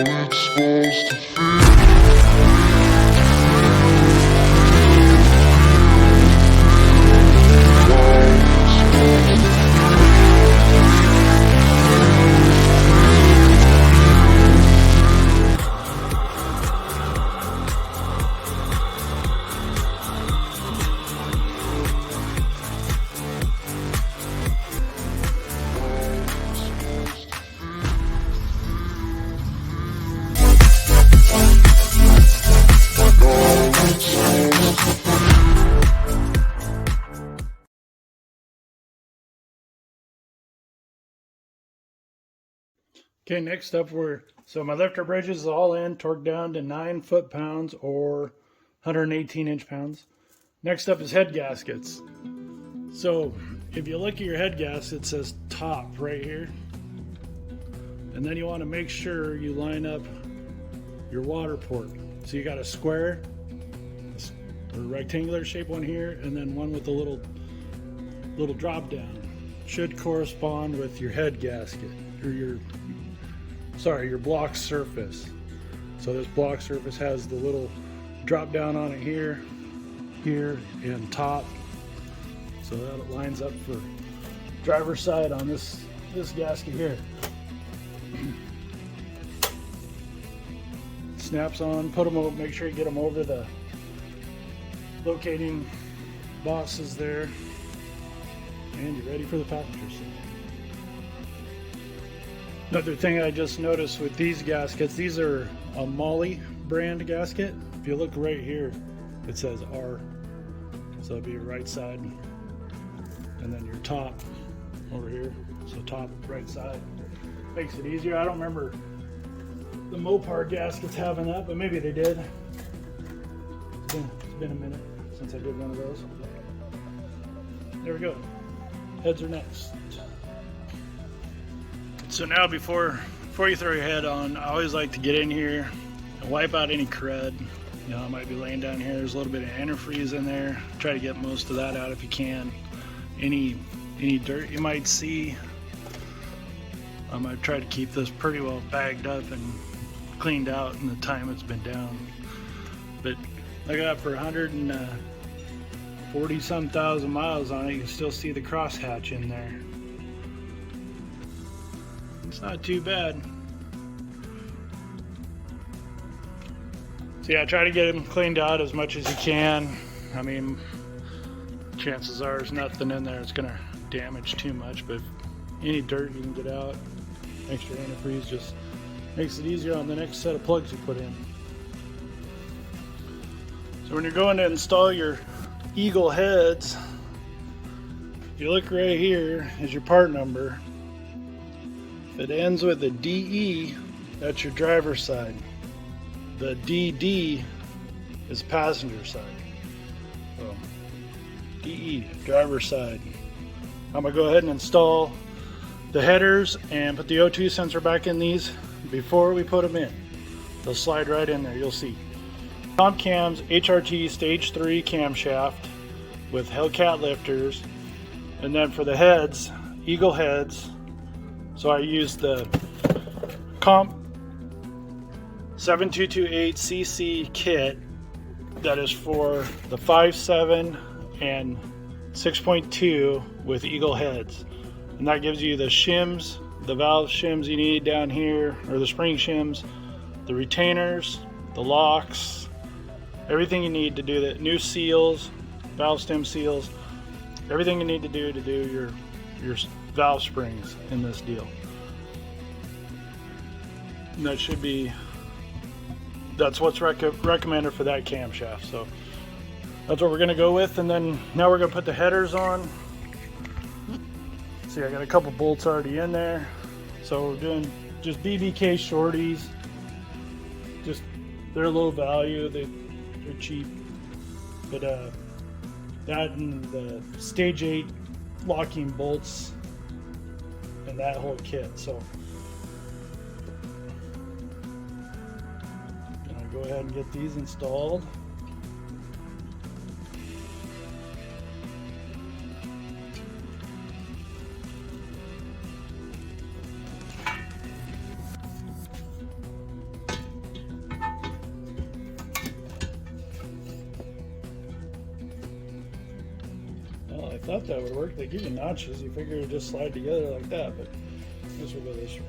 it's supposed to feel. Okay, next up so my lifter bridges is all in, torqued down to 9 foot-pounds or 118 inch-pounds. Next up is head gaskets. So if you look at your head gasket, it says top right here. And then you want to make sure you line up your water port. So you got a square, a rectangular shape one here, and then one with a little drop down. Should correspond with your head gasket, or your block surface. So this block surface has the little drop down on it here, and top. So that lines up for driver's side on this gasket here. Snaps on, put them over, make sure you get them over the locating bosses there, and you're ready for the passenger seat. Another thing I just noticed with these gaskets, these are a Molly brand gasket. If you look right here, it says R. So it'll be your right side, and then your top over here. So top, right side. Makes it easier. I don't remember the Mopar gaskets having that, but maybe they did. It's been a minute since I did one of those. There we go. Heads are next. So now before you throw your head on, I always like to get in here and wipe out any crud. You know, I might be laying down here, there's a little bit of antifreeze in there. Try to get most of that out if you can. Any dirt you might see, I might try to keep this pretty well bagged up and cleaned out in the time it's been down. But I got for 140 some thousand miles on it, you can still see the crosshatch in there. It's not too bad. So yeah, try to get them cleaned out as much as you can. I mean, chances are there's nothing in there that's gonna damage too much, but any dirt you can get out. Extra antifreeze just makes it easier on the next set of plugs you put in. So when you're going to install your Eagle heads, if you look right here is your part number. If it ends with a DE, that's your driver's side. The DD is passenger side. So DE, driver's side. I'm gonna go ahead and install the headers and put the O2 sensor back in these before we put them in. They'll slide right in there, you'll see. Comp cams, HRT stage 3 camshaft with Hellcat lifters. And then for the heads, Eagle heads. So I used the Comp 7228cc kit that is for the 5.7 and 6.2 with Eagle heads. And that gives you the shims, the valve shims you need down here, or the spring shims, the retainers, the locks, everything you need to do that, new seals, valve stem seals, everything you need to do your valve springs in this deal. And that's what's recommended for that camshaft. So that's what we're gonna go with, and then now we're gonna put the headers on. See, I got a couple bolts already in there. So we're doing just BBK shorties. Just, they're low value, they're cheap. But that and the stage 8 locking bolts and that whole kit. So I'm gonna go ahead and get these installed. thought that would work. They give you notches. You figure it just slide together like that, but I guess we'll go this route.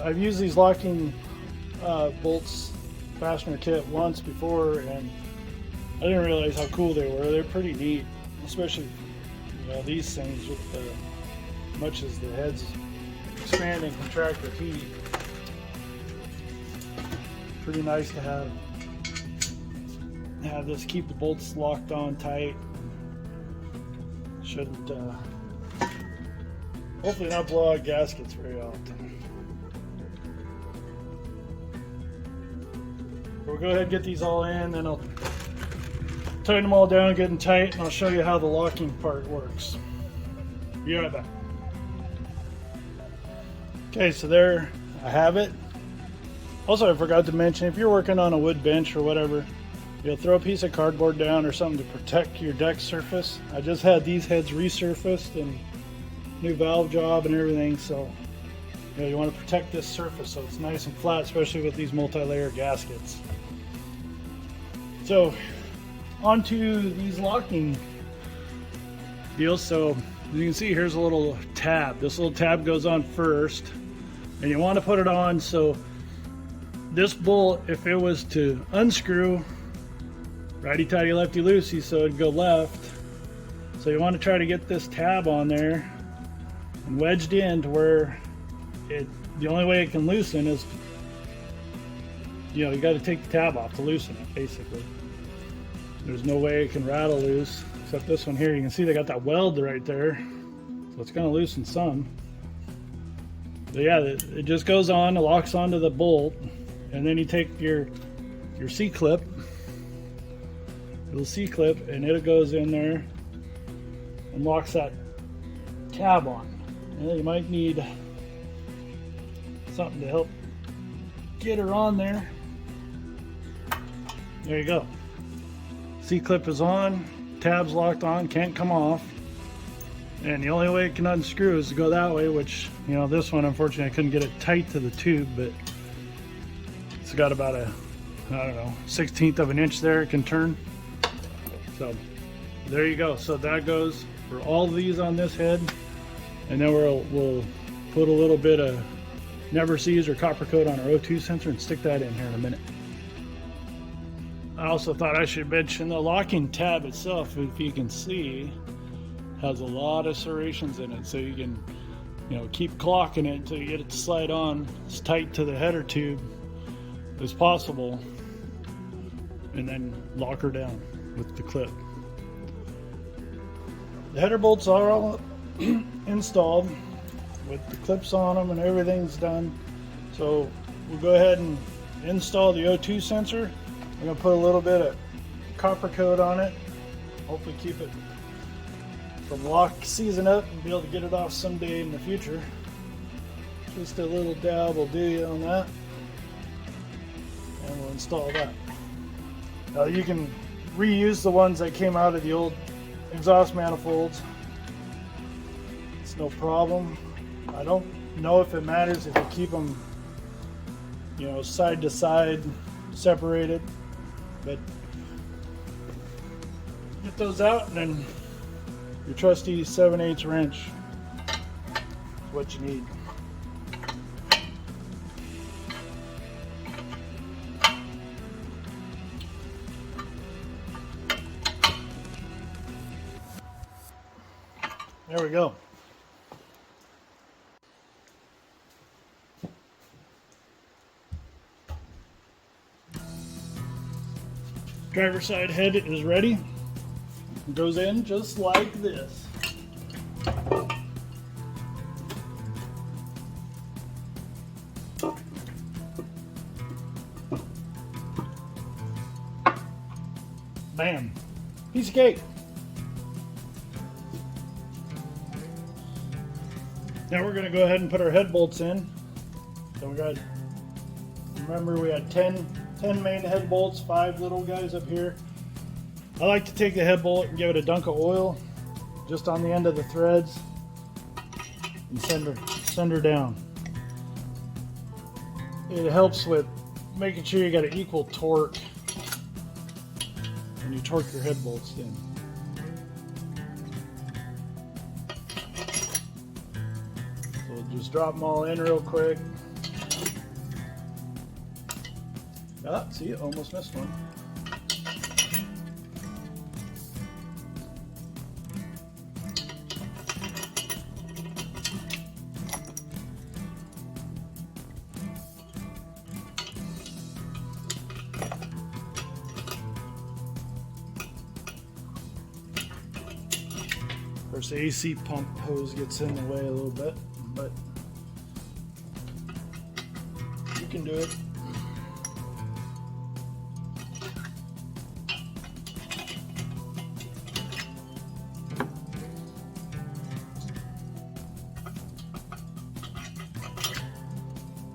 I've used these locking bolts fastener kit once before, and I didn't realize how cool they were. They're pretty neat, especially these things with much as the heads expand and contract with heat. Pretty nice to have this keep the bolts locked on tight. Shouldn't hopefully not blow out gaskets very often. We'll go ahead and get these all in, then I'll tighten them all down, get them tight, and I'll show you how the locking part works. Be right back. Okay, so there I have it. Also, I forgot to mention, if you're working on a wood bench or whatever, you'll throw a piece of cardboard down or something to protect your deck surface. I just had these heads resurfaced and new valve job and everything, so you want to protect this surface so it's nice and flat, especially with these multi-layer gaskets. So onto these locking deals. So as you can see, here's a little tab. This little tab goes on first, and you want to put it on so this bolt, if it was to unscrew, righty-tighty, lefty-loosey, so it'd go left. So you want to try to get this tab on there and wedged in to where the only way it can loosen is, you got to take the tab off to loosen it, basically. There's no way it can rattle loose, except this one here. You can see they got that weld right there, so it's going to loosen some. But yeah, it just goes on, it locks onto the bolt, and then you take your C-clip, little C-clip, and it goes in there and locks that tab on. And you might need something to help get her on there. There you go. C-clip is on, tab's locked on, can't come off. And the only way it can unscrew is to go that way, which, this one, unfortunately, I couldn't get it tight to the tube, but it's got about a, 1/16 of an inch there it can turn. So there you go. So that goes for all of these on this head. And then we'll put a little bit of Never Sees or copper coat on our O2 sensor and stick that in here in a minute. I also thought I should mention the locking tab itself, if you can see, has a lot of serrations in it, so you can keep clocking it until you get it to slide on as tight to the header tube as possible, and then lock her down with the clip. The header bolts are all installed with the clips on them and everything's done, so we'll go ahead and install the O2 sensor. I'm going to put a little bit of copper coat on it, hopefully keep it from seizing up and be able to get it off someday in the future. Just a little dab will do you on that, and we'll install that. Now you can reuse the ones that came out of the old exhaust manifolds. It's no problem. I don't know if it matters if you keep them side to side separated, but get those out, and then your trusty 7/8 wrench is what you need. There we go. Driver's side head is ready. It goes in just like this. Bam. Piece of cake. Now we're going to go ahead and put our head bolts in. So remember we had 10 main head bolts, 5 little guys up here. I like to take the head bolt and give it a dunk of oil just on the end of the threads and send her down. It helps with making sure you got an equal torque when you torque your head bolts in. So we'll just drop them all in real quick. Ah, see, almost missed one. Of course, the AC pump hose gets in the way a little bit, but you can do it.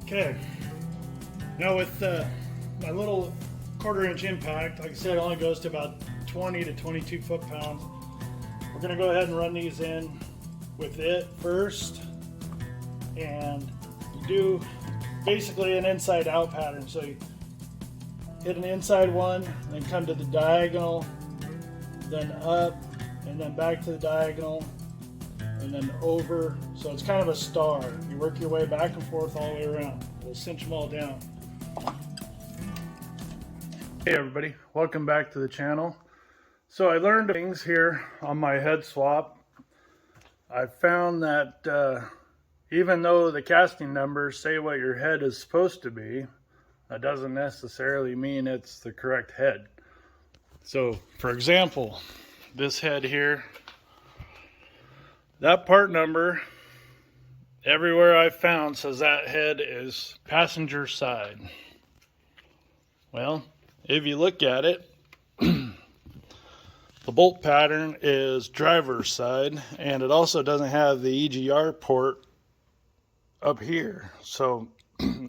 Okay, now with my little 1/4 inch impact, like I said, it only goes to about 20 to 22 foot-pounds. We're going to go ahead and run these in with it first, and you do basically an inside out pattern. So you hit an inside one, then come to the diagonal, then up, and then back to the diagonal, and then over. So it's kind of a star. You work your way back and forth all the way around. We'll cinch them all down. Hey everybody, welcome back to the channel. So I learned things here on my head swap. I found that even though the casting numbers say what your head is supposed to be, that doesn't necessarily mean it's the correct head. So for example, this head here, that part number, everywhere I found says that head is passenger side. Well, if you look at it, the bolt pattern is driver's side, and it also doesn't have the EGR port up here. So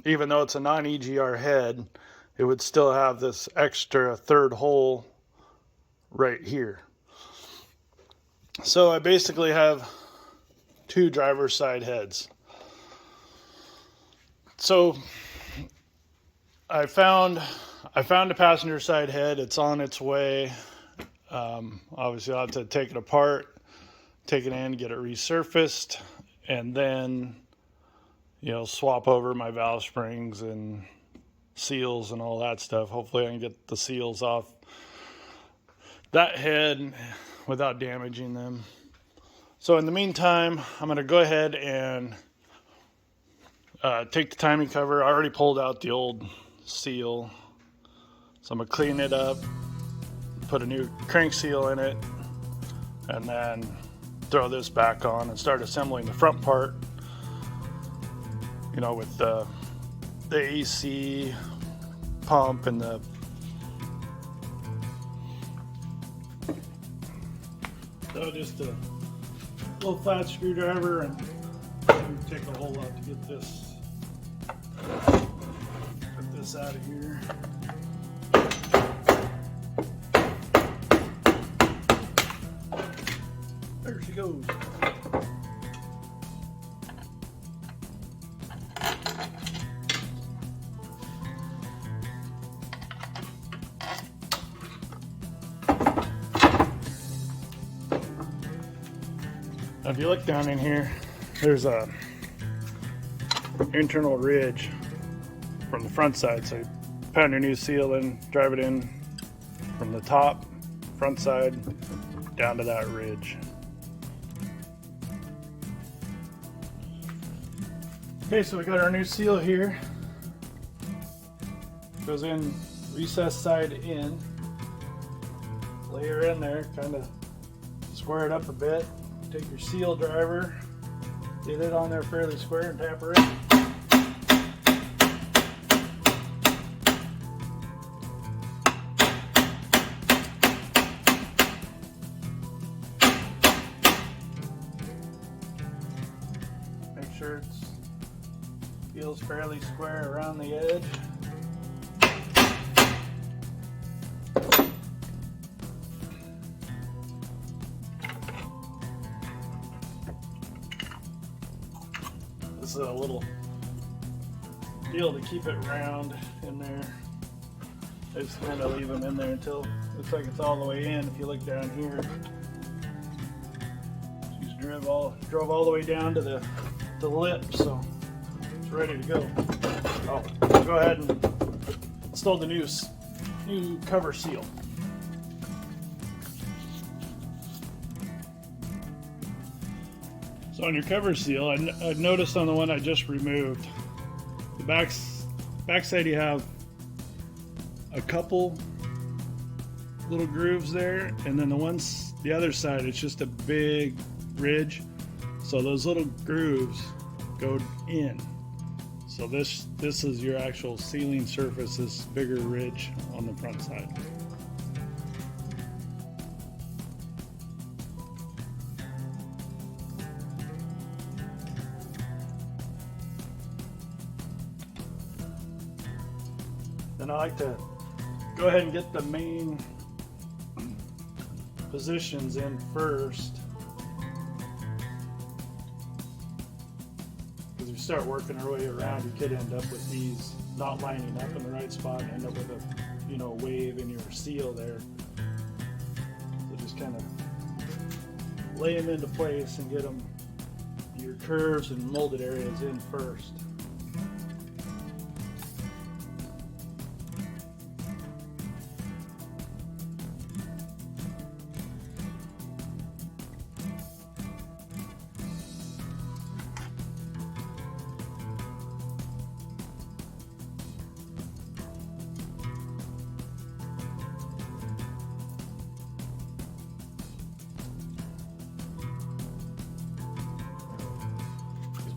even though it's a non-EGR head, it would still have this extra third hole right here. So I basically have two driver's side heads. So I found a passenger side head. It's on its way. Obviously I'll have to take it apart, take it in, get it resurfaced, and then, you know, swap over my valve springs and seals and all that stuff. Hopefully I can get the seals off that head without damaging them. So in the meantime, I'm going to go ahead and take the timing cover. I already pulled out the old seal, so I'm going to clean it up, put a new crank seal in it, and then throw this back on and start assembling the front part, you know, with the AC pump and the so just a little flat screwdriver, and it would take a whole lot to get this out of here. There she goes. Now if you look down in here, there's a internal ridge from the front side. So you pound your new seal in, drive it in from the top, front side, down to that ridge. Okay, so we got our new seal here. Goes in recessed side in. Lay her in there, kind of square it up a bit. Take your seal driver, get it on there fairly square, and tap her in. Make sure it feels fairly square around the edge. this little deal to keep it round in there. I just kind of leave them in there until it looks like it's all the way in. If you look down here, she's drove all the way down to the lip, so it's ready to go. I'll go ahead and install the new cover seal. So on your cover seal, I noticed on the one I just removed, the backside you have a couple little grooves there, and then the other side it's just a big ridge. So those little grooves go in. So this is your actual sealing surface, this bigger ridge on the front side. Then I like to go ahead and get the main positions in first, because if you start working our way around, you could end up with these not lining up in the right spot and end up with a wave in your seal there. So just kind of lay them into place and get them, your curves and molded areas in first.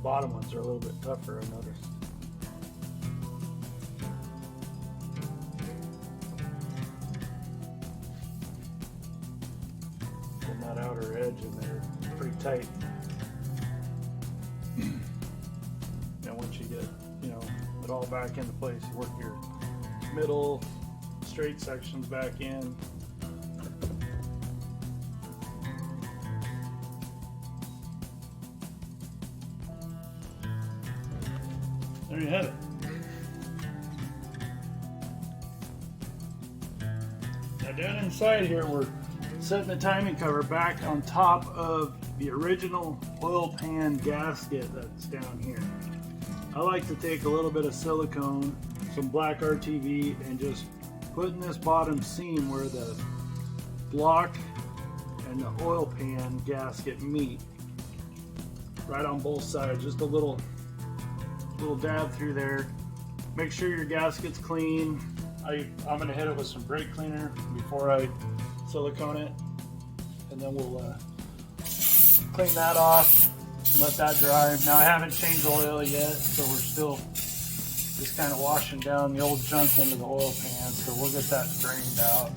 Bottom ones are a little bit tougher, I noticed. Getting that outer edge in there pretty tight. Now once you get it all back into place, you work your middle straight sections back in. There you have it. Now down inside here, we're setting the timing cover back on top of the original oil pan gasket that's down here. I like to take a little bit of silicone, some black RTV, and just put in this bottom seam where the block and the oil pan gasket meet, right on both sides. Just a little dab through there. Make sure your gasket's clean. I'm going to hit it with some brake cleaner before I silicone it, and then we'll clean that off and let that dry. Now I haven't changed oil yet, so we're still just kind of washing down the old junk into the oil pan, so we'll get that drained out,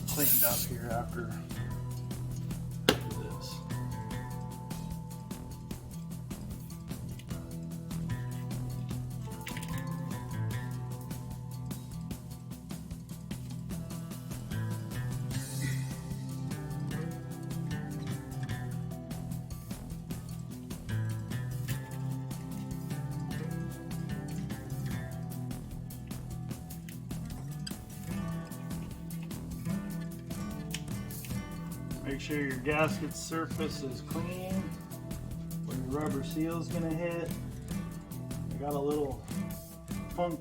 cleaned up here after this. Make sure your gasket surface is clean where your rubber seal is going to hit. I got a little funk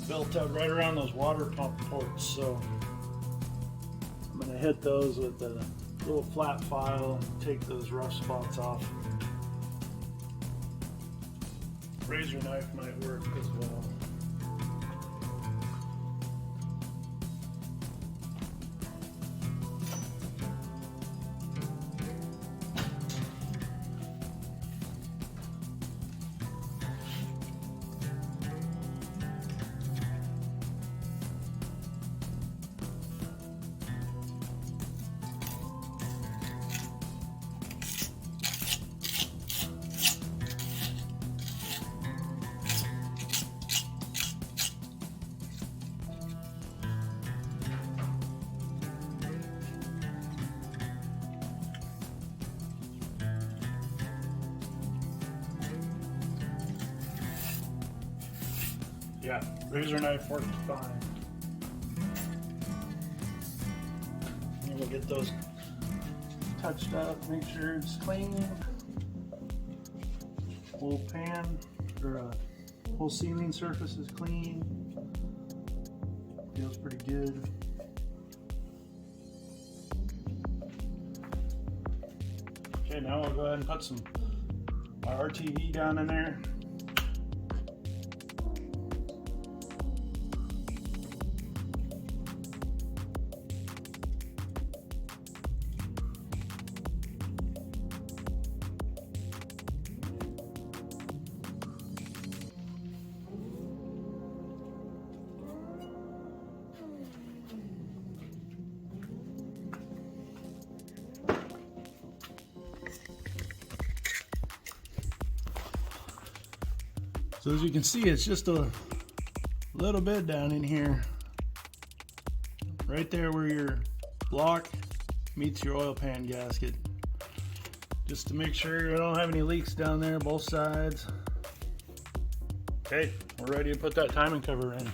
built up right around those water pump ports, so I'm going to hit those with a little flat file and take those rough spots off. Razor knife might work as well. Yeah, razor knife works fine. And we'll get those touched up, make sure it's clean. Whole pan or whole ceiling surface is clean. Feels pretty good. Okay, now we'll go ahead and put my RTV down in there. So as you can see, it's just a little bit down in here, right there where your block meets your oil pan gasket, just to make sure you don't have any leaks down there, both sides. Okay, we're ready to put that timing cover in.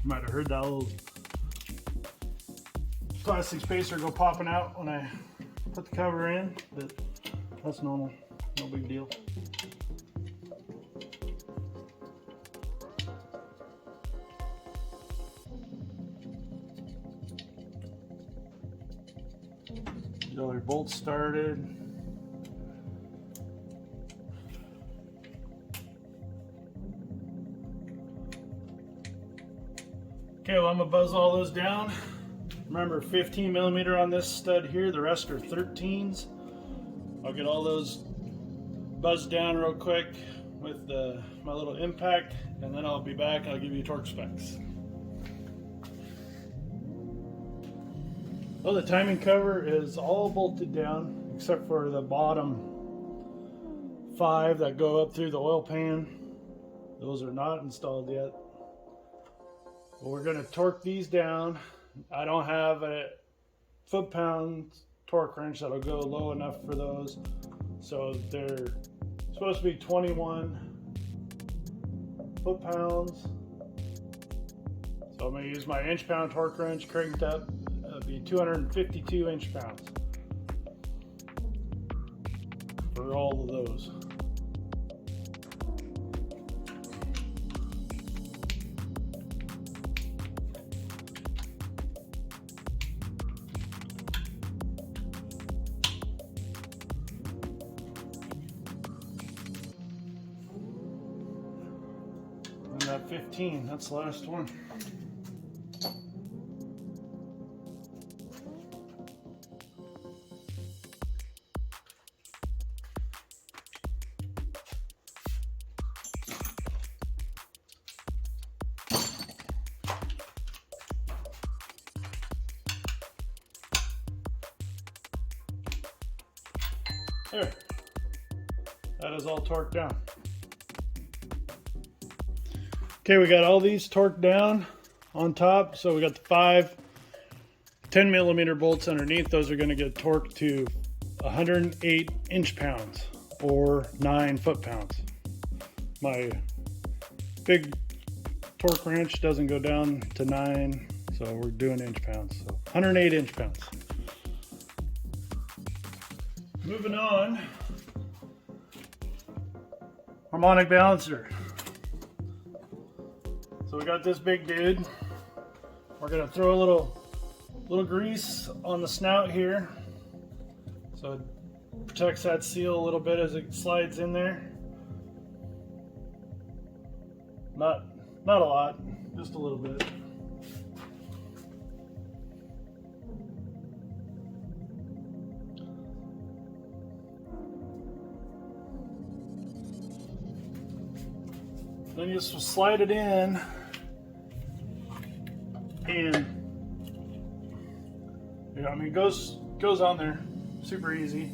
You might have heard that little plastic spacer go popping out when I put the cover in, but that's normal, no big deal. Get all your bolts started. Okay, well, I'm gonna buzz all those down. Remember, 15 millimeter on this stud here, the rest are 13s. I'll get all those buzzed down real quick with my little impact, and then I'll be back and I'll give you torque specs. Well, the timing cover is all bolted down except for the bottom 5 that go up through the oil pan. Those are not installed yet. Well, we're going to torque these down. I don't have a foot-pound torque wrench that'll go low enough for those. So they're supposed to be 21 foot-pounds. So I'm going to use my inch-pound torque wrench cranked up. It'll be 252 inch-pounds for all of those. And that 15, that's the last one. There, that is all torqued down. Okay, we got all these torqued down on top. So we got the 10 millimeter bolts underneath. Those are going to get torqued to 108 inch-pounds or 9 foot-pounds. My big torque wrench doesn't go down to 9, so we're doing inch-pounds. So 108 inch-pounds. Moving on, harmonic balancer. So we got this big dude. We're gonna throw a little grease on the snout here, so it protects that seal a little bit as it slides in there. Not a lot, just a little bit. Then you just slide it in, and you know, I mean, it goes on there super easy.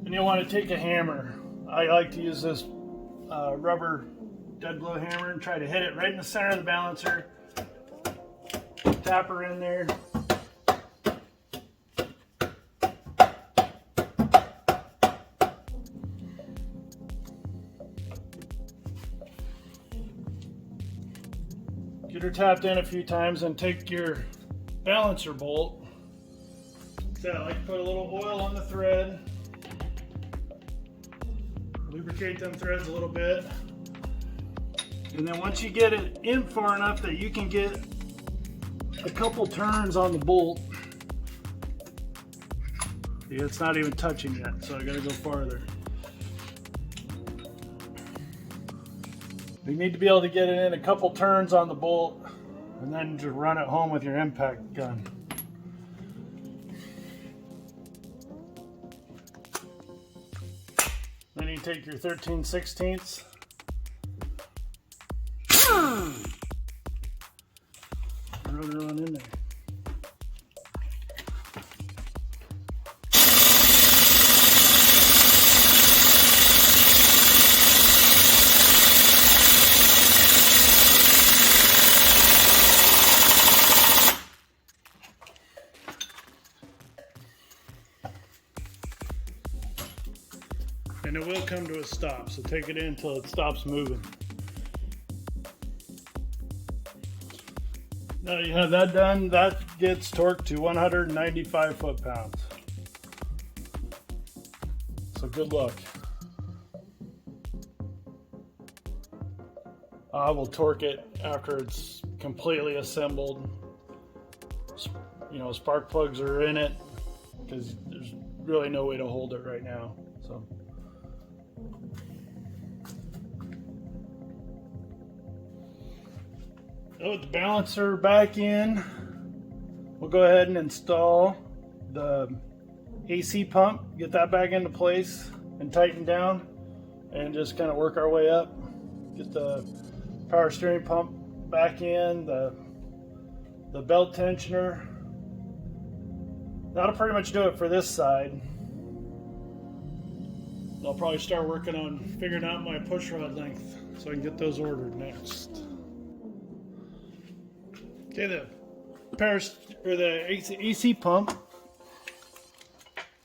And you'll want to take a hammer I like to use this rubber dead blow hammer and try to hit it right in the center of the balancer. Tap her in there. Get her tapped in a few times and take your balancer bolt. So I like to put a little oil on the thread. Lubricate them threads a little bit. And then once you get it in far enough that you can get a couple turns on the bolt. See, it's not even touching yet, so I gotta go farther. You need to be able to get it in a couple turns on the bolt and then just run it home with your impact gun. Then you take your 13/16. Run it on in there. And it will come to a stop, so take it in until it stops moving. Now you have that done, that gets torqued to 195 foot-pounds. So good luck. I will torque it after it's completely assembled. You know, spark plugs are in it because there's really no way to hold it right now. So. With the balancer back in, we'll go ahead and install the AC pump, get that back into place and tighten down, and just kind of work our way up. Get the power steering pump back in, the belt tensioner. That'll pretty much do it for this side. I'll probably start working on figuring out my push rod length so I can get those ordered next. Okay, the AC pump,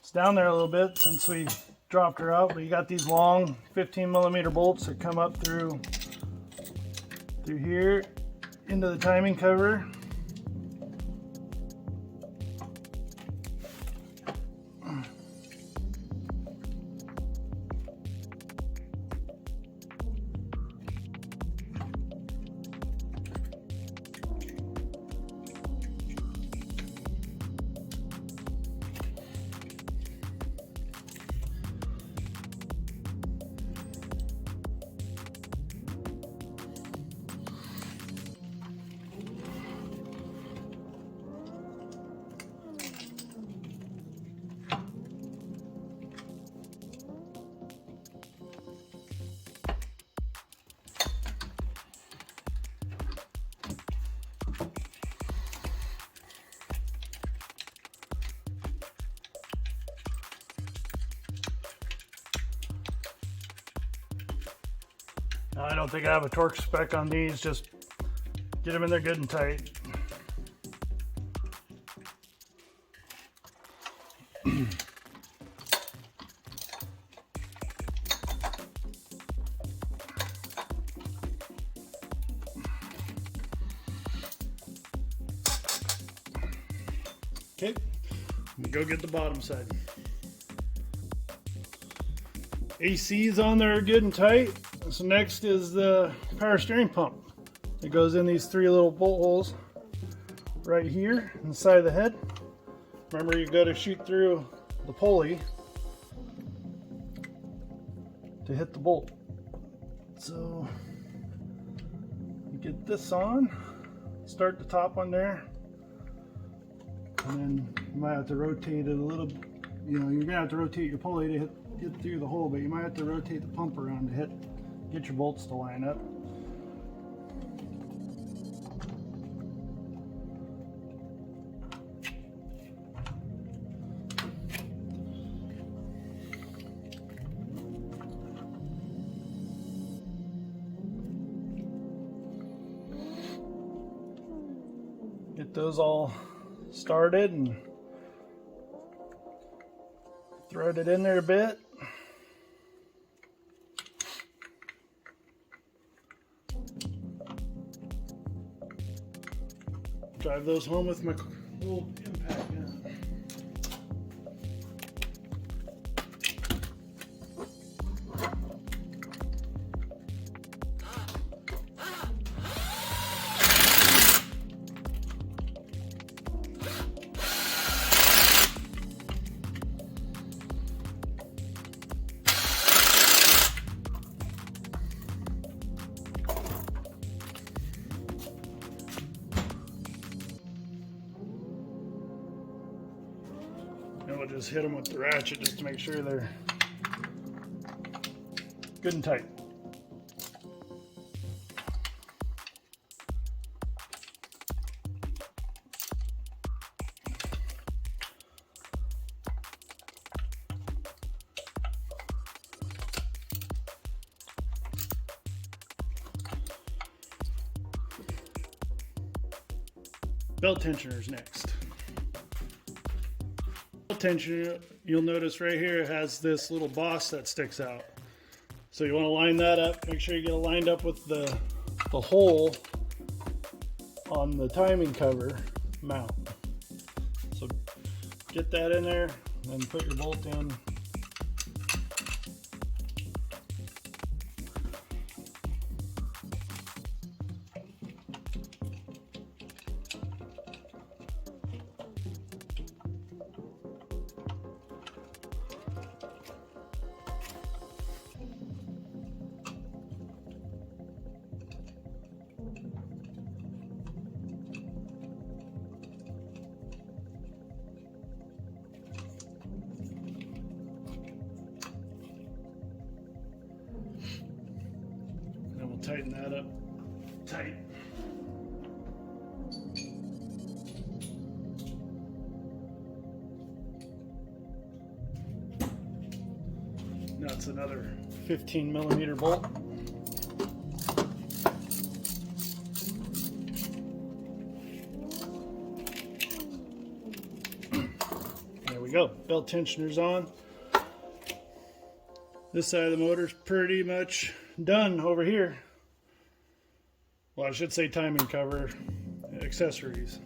it's down there a little bit since we dropped her out, but you got these long 15mm bolts that come up through here into the timing cover. I don't think I have a torque spec on these, just get them in there good and tight. Okay, let me go get the bottom side. AC is on there good and tight. So next is the power steering pump. It goes in these three little bolt holes right here inside of the head. Remember, you got to shoot through the pulley to hit the bolt. So you get this on, start the top one there, and then you might have to rotate it a little. You know, you're gonna have to rotate your pulley to get through the hole, but you might have to rotate the pump around to get your bolts to line up. Get those all started and thread it in there a bit. Drive those home with my little impact gun. And we'll just hit them with the ratchet just to make sure they're good and tight. Belt tensioners next. Tensioner, you'll notice right here it has this little boss that sticks out. So you want to line that up, make sure you get it lined up with the hole on the timing cover mount. So get that in there, then put your bolt in. Tighten that up tight. Now it's another 15mm bolt. There we go. Belt tensioner's on. This side of the motor's pretty much done over here. Well, I should say timing cover, accessories.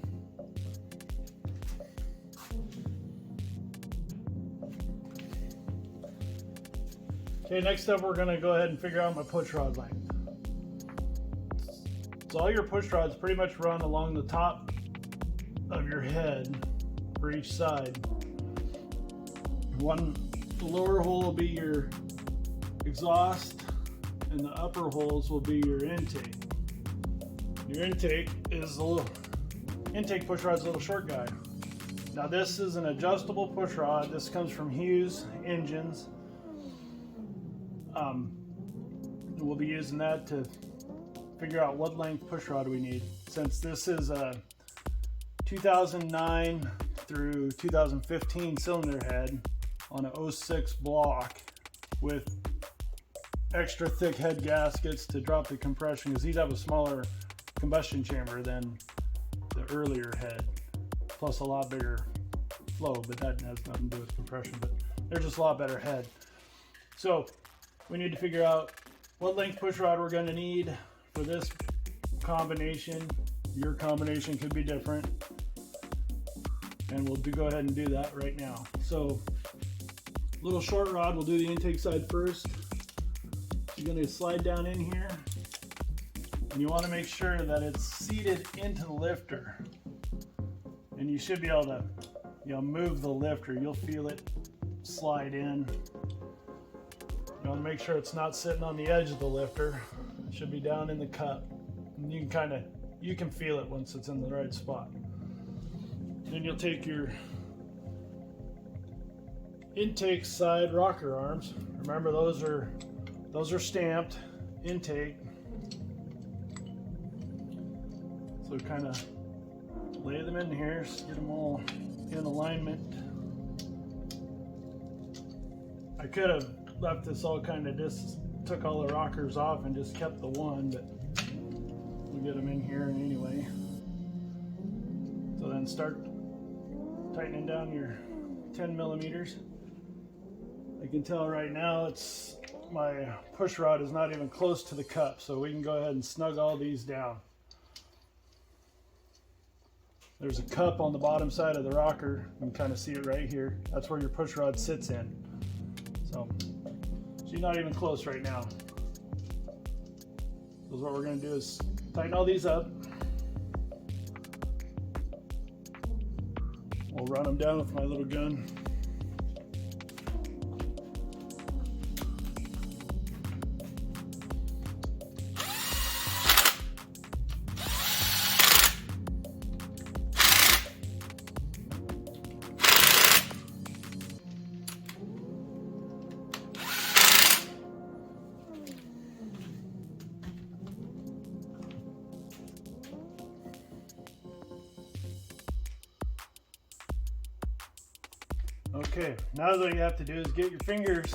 Okay, next up we're going to go ahead and figure out my push rod length. So all your push rods pretty much run along the top of your head for each side. The lower hole will be your exhaust and the upper holes will be your intake. Your intake is intake push rod's a little short guy. Now this is an adjustable push rod. This comes from Hughes engines. We'll be using that to figure out what length push rod we need. Since this is a 2009 through 2015 cylinder head on an 06 block with extra thick head gaskets to drop the compression, because these have a smaller combustion chamber than the earlier head, plus a lot bigger flow, but that has nothing to do with compression, but they're just a lot better head. So we need to figure out what length push rod we're going to need for this combination. Your combination could be different, and we'll go ahead and do that right now. So little short rod, we'll do the intake side first. You're going to slide down in here, and you want to make sure that it's seated into the lifter, and you should be able to move the lifter. You'll feel it slide in. You want to make sure it's not sitting on the edge of the lifter. It should be down in the cup, and you can feel it once it's in the right spot. Then you'll take your intake side rocker arms. Remember, those are stamped intake. So kind of lay them in here, just get them all in alignment. I could have left this all kind of just took all the rockers off and just kept the one, but we'll get them in here anyway. and start tightening down your 10 millimeters. I can tell right now my push rod is not even close to the cup, so we can go ahead and snug all these down. There's a cup on the bottom side of the rocker. You can kind of see it right here. That's where your push rod sits in. So she's not even close right now. So what we're going to do is tighten all these up. We'll run them down with my little gun. Okay, now what you have to do is get your fingers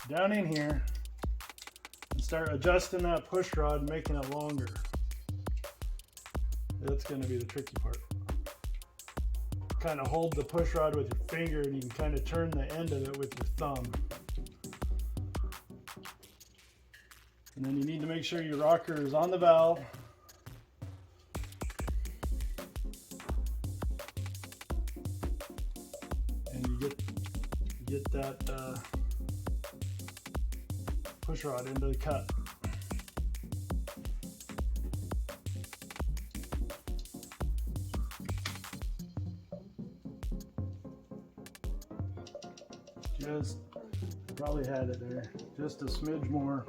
down in here and start adjusting that push rod, making it longer. That's going to be the tricky part. Kind of hold the push rod with your finger and you can kind of turn the end of it with your thumb. And then you need to make sure your rocker is on the valve. And you get that push rod into the cut. Just probably had it there, just a smidge more.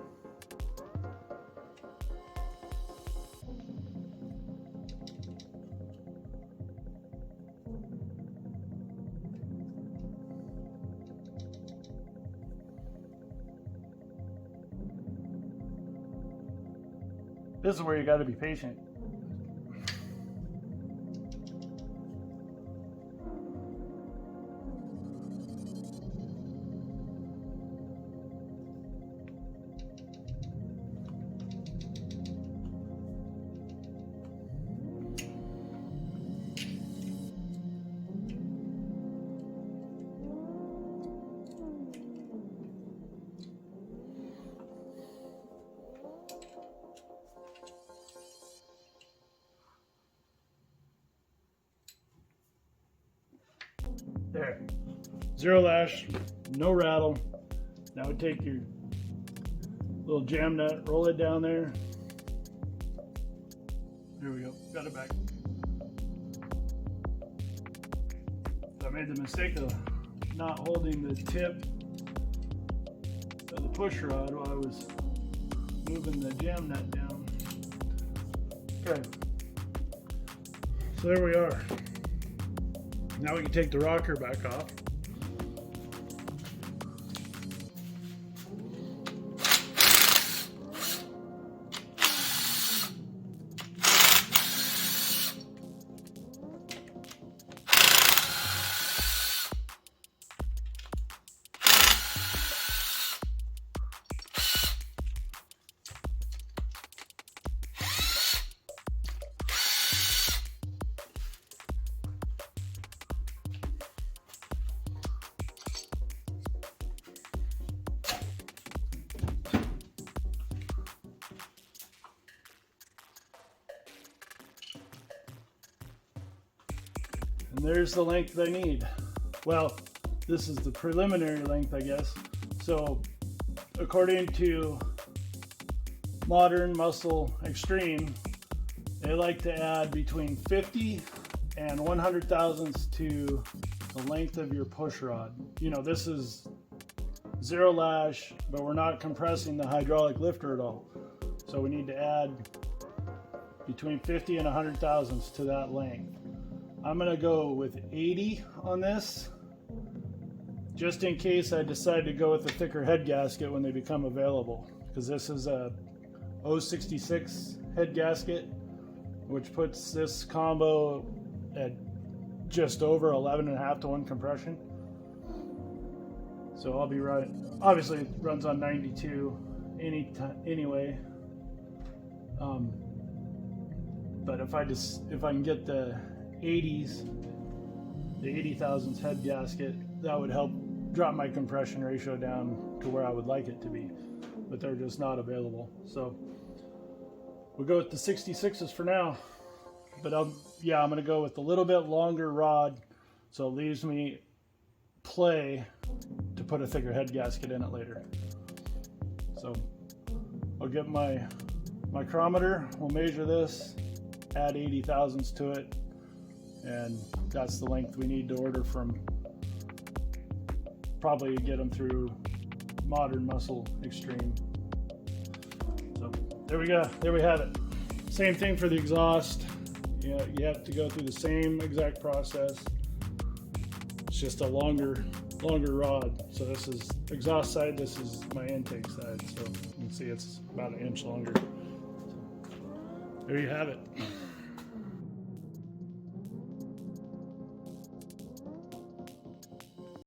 This is where you got to be patient. There, zero lash, no rattle. Now we take your little jam nut, roll it down there. There we go, got it back. So I made the mistake of not holding the tip of the push rod while I was moving the jam nut down. Okay, so there we are. Now we can take the rocker back off. And there's the length I need. Well, this is the preliminary length, I guess. So according to Modern Muscle Extreme, they like to add between 50 and 100 thousandths to the length of your push rod. You know, this is zero lash, but we're not compressing the hydraulic lifter at all. So we need to add between 50 and 100 thousandths to that length. I'm gonna go with 80 on this, just in case I decide to go with a thicker head gasket when they become available, because this is a 066 head gasket, which puts this combo at just over 11.5 to 1 compression. So I'll be right. Obviously, it runs on 92 anyway. But if I can get the 80s, the 80 thousandths head gasket. That would help drop my compression ratio down to where I would like it to be, but they're just not available. So we'll go with the 66s for now, but I'm going to go with a little bit longer rod, so it leaves me play to put a thicker head gasket in it later. So I'll get my micrometer, we'll measure this, add 80 thousandths to it, and that's the length we need to order from. Probably get them through Modern Muscle Extreme. So there we go, there we have it. Same thing for the exhaust. You have to go through the same exact process. It's just a longer rod. So this is exhaust side, this is my intake side. So you can see it's about an inch longer. So there you have it.